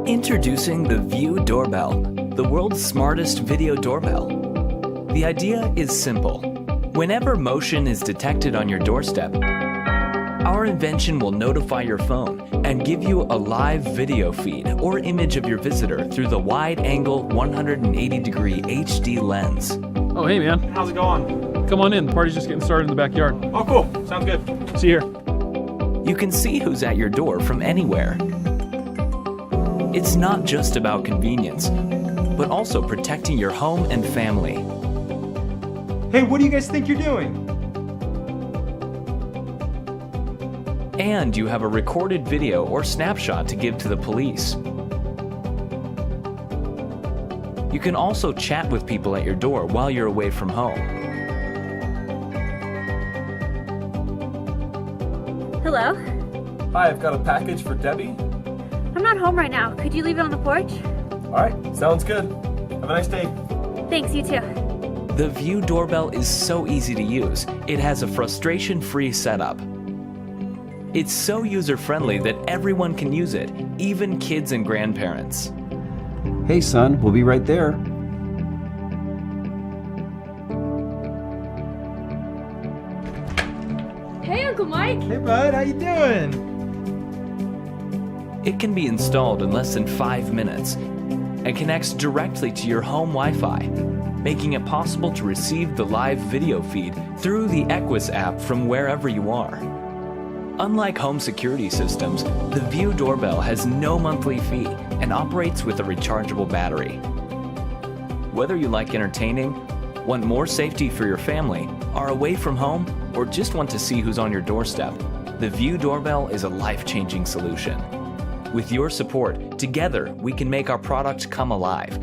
Introducing the View Doorbell, the world's smartest video doorbell. The idea is simple. Whenever motion is detected on your doorstep, our invention will notify your phone and give you a live video feed or image of your visitor through the wide-angle 180-degree HD lens. Oh, hey, man. How's it going? Come on in. The party's just getting started in the backyard. Oh, cool. Sounds good. See you here. You can see who's at your door from anywhere. It's not just about convenience, but also protecting your home and family. Hey, what do you guys think you're doing? And you have a recorded video or snapshot to give to the police. You can also chat with people at your door while you're away from home. Hello? Hi, I've got a package for Debbie. I'm not home right now. Could you leave it on the porch? All right, sounds good. Have a nice day. Thanks, you too. The View Doorbell is so easy to use. It has a frustration-free setup. It's so user-friendly that everyone can use it, even kids and grandparents. Hey son, we'll be right there. Hey, Uncle Mike. Hey, bud, how you doing? It can be installed in less than 5 minutes and connects directly to your home Wi-Fi, making it possible to receive the live video feed through the Equus app from wherever you are. Unlike home security systems, the View Doorbell has no monthly fee and operates with a rechargeable battery. Whether you like entertaining, want more safety for your family, are away from home, or just want to see who's on your doorstep, the View Doorbell is a life-changing solution. With your support, together we can make our product come alive.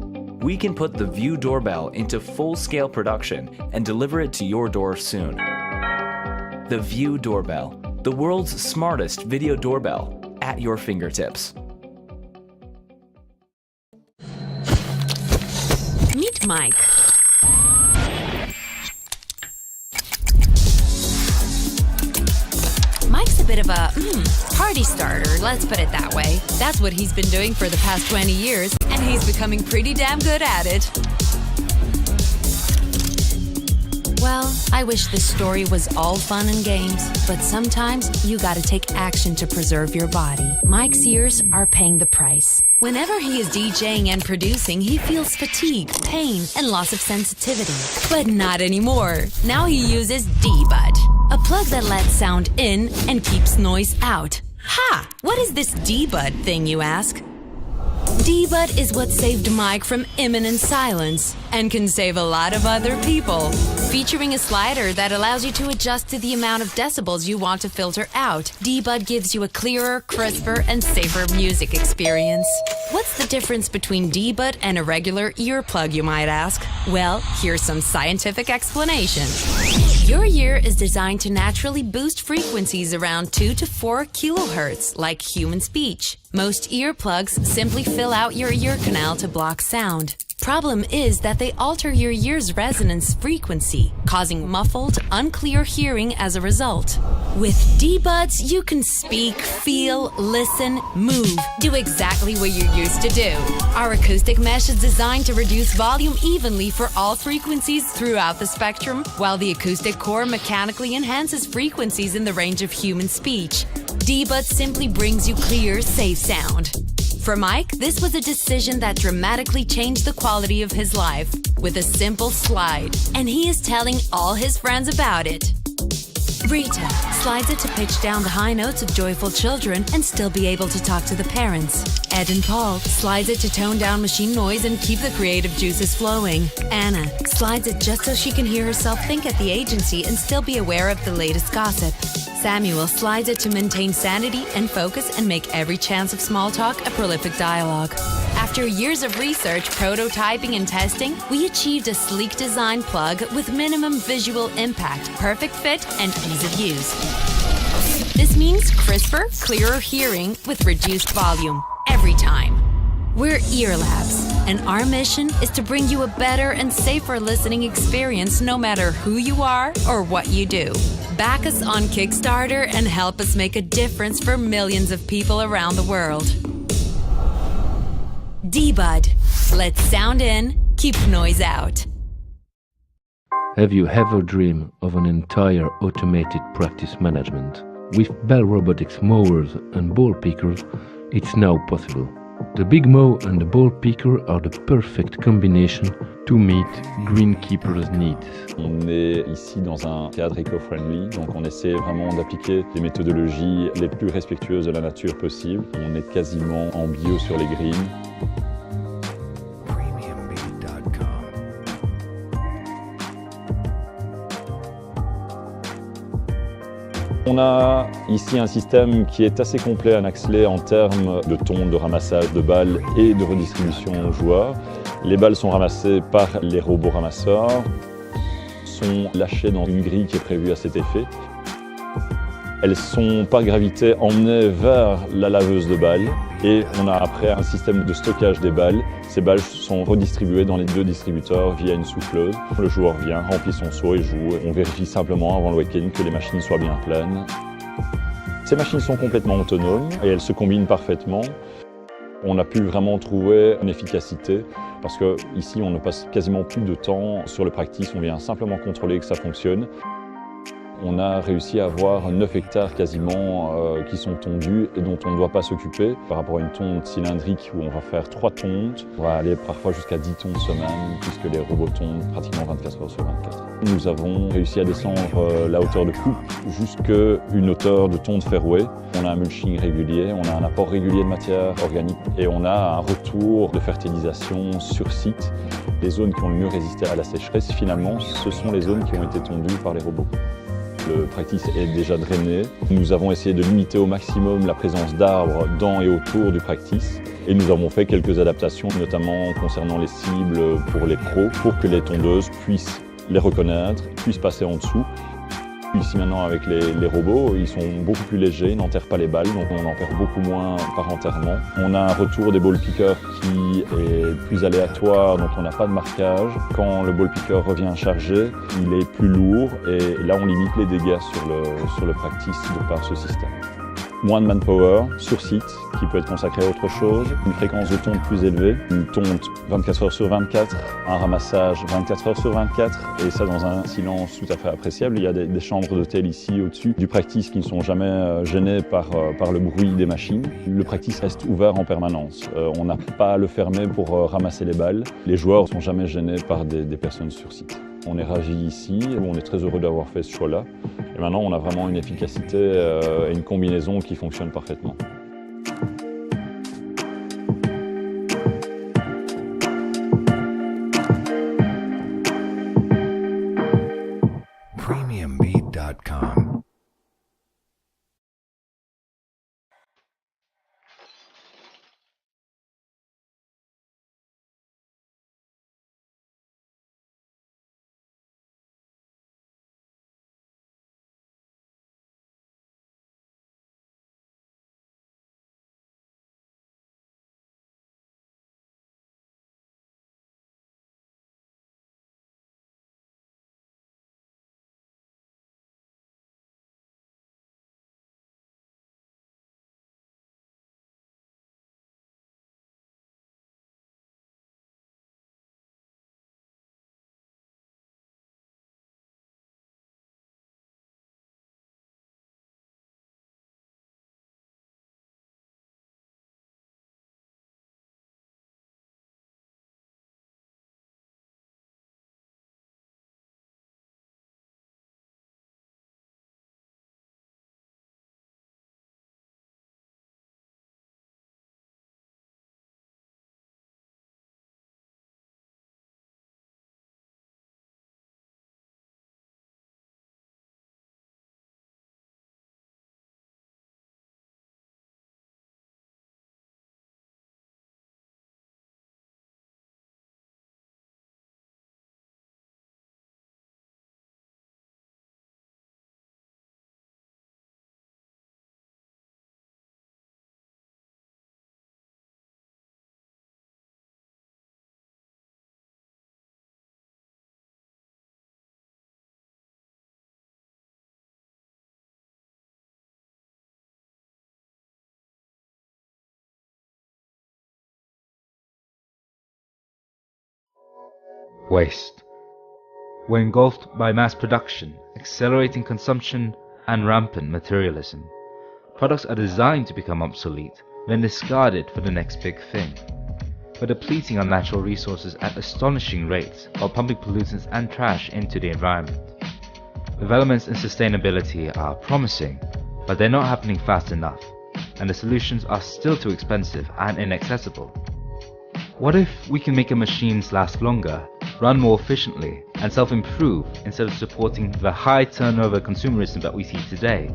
We can put the View Doorbell into full-scale production and deliver it to your door soon. The View Doorbell, the world's smartest video doorbell, at your fingertips. Meet Mike. Mike's a bit of a party starter, let's put it that way. That's what he's been doing for the past 20 years, and he's becoming pretty damn good at it. Well, I wish this story was all fun and games, but sometimes you gotta take action to preserve your body. Mike's ears are paying the price. Whenever he is DJing and producing, he feels fatigue, pain, and loss of sensitivity. But not anymore. Now he uses D-Bud, a plug that lets sound in and keeps noise out. Ha! What is this D-Bud thing, you ask? D-Bud is what saved Mike from imminent silence and can save a lot of other people. Featuring a slider that allows you to adjust to the amount of decibels you want to filter out, D-Bud gives you a clearer, crisper, and safer music experience. What's the difference between D-Bud and a regular earplug, you might ask? Well, here's some scientific explanation. Your ear is designed to naturally boost frequencies around 2 to 4 kilohertz, like human speech. Most earplugs simply fill out your ear canal to block sound. Problem is that they alter your ear's resonance frequency, causing muffled, unclear hearing as a result. With D-Buds, you can speak, feel, listen, move, do exactly what you're used to do. Our acoustic mesh is designed to reduce volume evenly for all frequencies throughout the spectrum, while the acoustic core mechanically enhances frequencies in the range of human speech. D-Bud simply brings you clear, safe sound. For Mike, this was a decision that dramatically changed the quality of his life with a simple slide, and he is telling all his friends about it. Rita slides it to pitch down the high notes of joyful children and still be able to talk to the parents. Ed and Paul slides it to tone down machine noise and keep the creative juices flowing. Anna slides it just so she can hear herself think at the agency and still be aware of the latest gossip. Samuel slides it to maintain sanity and focus and make every chance of small talk a prolific dialogue. After years of research, prototyping, and testing, we achieved a sleek design plug with minimum visual impact, perfect fit, and ease of use. This means crisper, clearer hearing with reduced volume every time. We're Ear Labs, and our mission is to bring you a better and safer listening experience no matter who you are or what you do. Back us on Kickstarter and help us make a difference for millions of people around the world. D-Bud. Let's sound in, keep noise out. Have you ever dreamed of an entire automated practice management? With Bell Robotics mowers and ball pickers, it's now possible. The Big Mow and the ball picker are the perfect combination to meet greenkeepers' needs. On est ici dans un cadre éco-friendly, donc on essaie vraiment d'appliquer des méthodologies les plus respectueuses de la nature possible. On est quasiment en bio sur les greens. On a ici un système qui est assez complet à Naxley en termes de tonte, de ramassage de balles et de redistribution aux joueurs. Les balles sont ramassées par les robots ramasseurs, sont lâchées dans une grille qui est prévue à cet effet. Elles sont par gravité emmenées vers la laveuse de balles et on a après un système de stockage des balles. Ces balles sont redistribuées dans les deux distributeurs via une souffleuse. Le joueur vient, remplit son seau et joue. On vérifie simplement avant le week-end que les machines soient bien pleines. Ces machines sont complètement autonomes et elles se combinent parfaitement. On a pu vraiment trouver une efficacité parce que ici on ne passe quasiment plus de temps sur le practice, on vient simplement contrôler que ça fonctionne. On a réussi à avoir 9 hectares quasiment qui sont tondus et dont on ne doit pas s'occuper par rapport à une tonte cylindrique où on va faire 3 tontes. On va aller parfois jusqu'à 10 tontes semaine puisque les robots tondent pratiquement 24 heures sur 24. Nous avons réussi à descendre la hauteur de coupe jusqu'à une hauteur de tonte fairway. On a un mulching régulier, on a un apport régulier de matière organique et on a un retour de fertilisation sur site. Les zones qui ont le mieux résisté à la sécheresse, finalement, ce sont les zones qui ont été tondues par les robots. Le practice est déjà drainé. Nous avons essayé de limiter au maximum la présence d'arbres dans et autour du practice. Et nous avons fait quelques adaptations, notamment concernant les cibles pour les pros, pour que les tondeuses puissent les reconnaître, puissent passer en dessous. Ici maintenant avec les robots, ils sont beaucoup plus légers, ils n'enterrent pas les balles, donc on en perd beaucoup moins par enterrement. On a un retour des ball pickers qui est plus aléatoire, donc on n'a pas de marquage. Quand le ball picker revient chargé, il est plus lourd et là on limite les dégâts sur le practice de par ce système. Moins de manpower sur site qui peut être consacré à autre chose, une fréquence de tonte plus élevée, une tonte 24 heures sur 24, un ramassage 24 heures sur 24 et ça dans un silence tout à fait appréciable. Il y a des chambres d'hôtel ici au-dessus du practice qui ne sont jamais gênées par le bruit des machines. Le practice reste ouvert en permanence. On n'a pas à le fermer pour ramasser les balles. Les joueurs ne sont jamais gênés par des personnes sur site. On est ravis ici, on est très heureux d'avoir fait ce choix-là. Et maintenant, on a vraiment une efficacité et une combinaison qui fonctionne parfaitement. Premiumbeat.com Waste. We're engulfed by mass production, accelerating consumption, and rampant materialism. Products are designed to become obsolete, then discarded for the next big thing. We're depleting our natural resources at astonishing rates while pumping pollutants and trash into the environment. Developments in sustainability are promising, but they're not happening fast enough, and the solutions are still too expensive and inaccessible. What if we can make our machines last longer, run more efficiently, and self-improve instead of supporting the high turnover consumerism that we see today?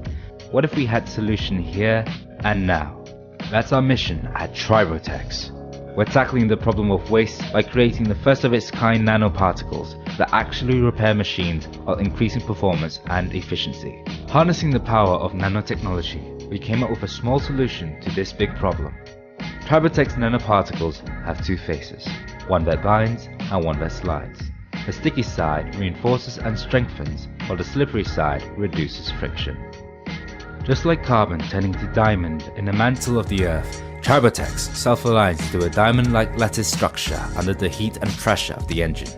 What if we had the solution here and now? That's our mission at Tribotex. We're tackling the problem of waste by creating the first of its kind nanoparticles that actually repair machines while increasing performance and efficiency. Harnessing the power of nanotechnology, we came up with a small solution to this big problem. Tribotex nanoparticles have two faces, one that binds and one that slides. The sticky side reinforces and strengthens, while the slippery side reduces friction. Just like carbon turning to diamond in the mantle of the earth, Tribotex self-aligns to a diamond-like lattice structure under the heat and pressure of the engine.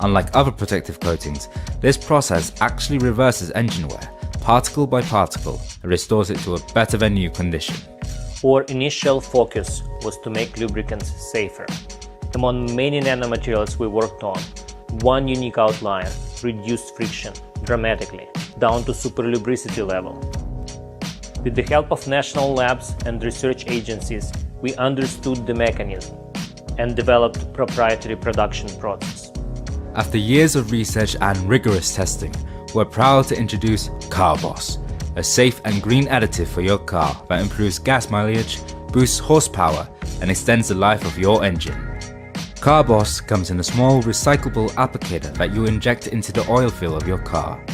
Unlike other protective coatings, this process actually reverses engine wear, particle by particle, and restores it to a better than new condition. Our initial focus was to make lubricants safer. Among many nanomaterials we worked on, one unique outlier reduced friction dramatically, down to superlubricity level. With the help of national labs and research agencies, we understood the mechanism and developed proprietary production process. After years of research and rigorous testing, we're proud to introduce Carboss, a safe and green additive for your car that improves gas mileage, boosts horsepower, and extends the life of your engine. Carboss comes in a small recyclable applicator that you inject into the oil fill of your car.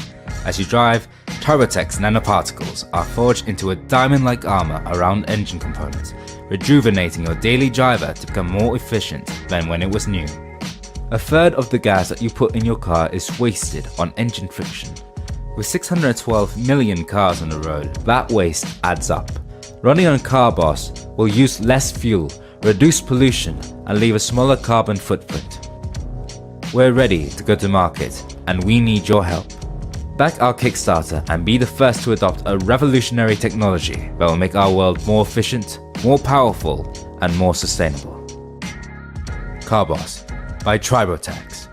As you drive, Tribotex nanoparticles are forged into a diamond-like armor around engine components, rejuvenating your daily driver to become more efficient than when it was new. A third of the gas that you put in your car is wasted on engine friction. With 612 million cars on the road, that waste adds up. Running on Carboss will use less fuel, reduce pollution, and leave a smaller carbon footprint. We're ready to go to market, and we need your help. Back our Kickstarter and be the first to adopt a revolutionary technology that will make our world more efficient, more powerful, and more sustainable. Carboss by Tribotex.